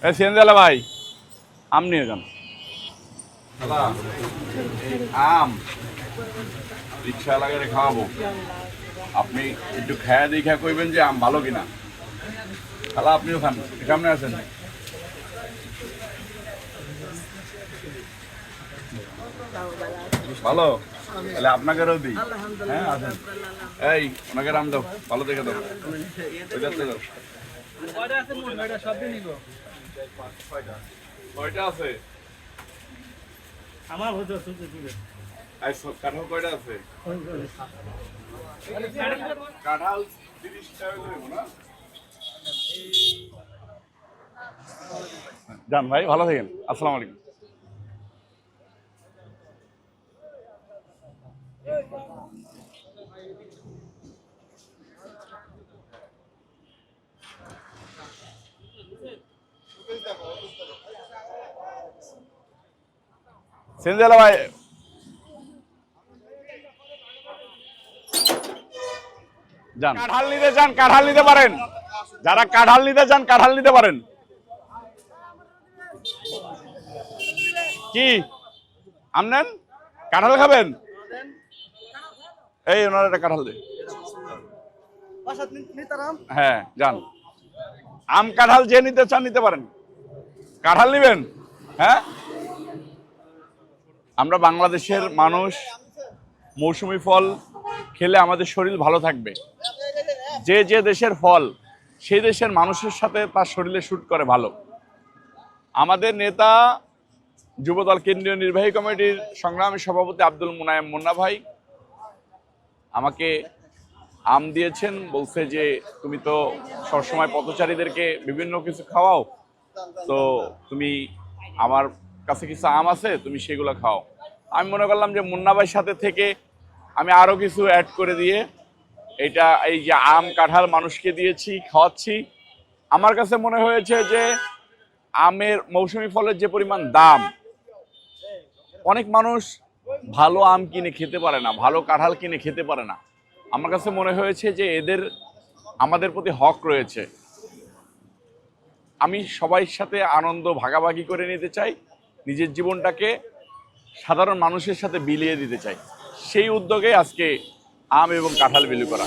CNG ভাই আম নিয়ে যান। আম রিক্সা লাগারে খাওয়াবো, আপনি একটু খায়া দেখা কইবেন যে আম ভালো কিনা। খালা আপনিও খান, সামনে আছেন। ভালো তাহলে আপনাকেও দিই। হ্যাঁ আছেন, এই ওনাকে আম দাও, ভালো দেখে দাও। দাও কয়টা আছে আমার কাঁঠাল কয়টা আছে? কাঁঠাল 30 টাকা না? যান ভাই, ভালো থাকেন, আসসালামু আলাইকুম। সিনজালা ভাই যান, কাঁঠাল নিতে চান কাঁঠাল নিতে পারেন, যারা কাঁঠাল নিতে চান কাঁঠাল নিতে পারেন। কি আম নেন, কাঁঠাল খাবেন? এই ওনার একটা কাঁঠাল দে। হ্যাঁ যান, আম কাঁঠাল যে নিতে চান নিতে পারেন। কাঁঠাল নিবেন? হ্যাঁ, আমরা বাংলাদেশের মানুষ মৌসুমী ফল খেলে আমাদের শরীর ভালো থাকবে। যে যে দেশের ফল সেই দেশের মানুষের সাথে তার শরীরে শুট করে ভালো। আমাদের নেতা যুবদল কেন্দ্রীয় নির্বাহী কমিটির সংগ্রামী সভাপতি আব্দুল মুনায়েম মুন্না ভাই আমাকে আম দিয়েছেন, বলছে যে তুমি তো সবসময় পথচারীদেরকে বিভিন্ন কিছু খাওয়াও, তো তুমি আমার কাছে কিছু আম আছে, তুমি সেগুলো খাও। আমি মনে করলাম যে মুন্না ভাইয়ের সাথে থেকে আমি আরও কিছু অ্যাড করে দিয়ে এটা এই যে আম কাঁঠাল মানুষকে দিয়েছি, খাওয়াচ্ছি। আমার কাছে মনে হয়েছে যে আমের মৌসুমি ফলের যে পরিমাণ দাম, অনেক মানুষ ভালো আম কিনে খেতে পারে না, ভালো কাঁঠাল কিনে খেতে পারে না। আমার কাছে মনে হয়েছে যে এদের আমাদের প্রতি হক রয়েছে। আমি সবাই সাথে আনন্দ ভাগাভাগি করে নিতে চাই, নিজের জীবনটাকে সাধারণ মানুষের সাথে বিলিয়ে দিতে চাই। সেই উদ্যোগে আজকে আম এবং কাঁঠাল বিলি করা।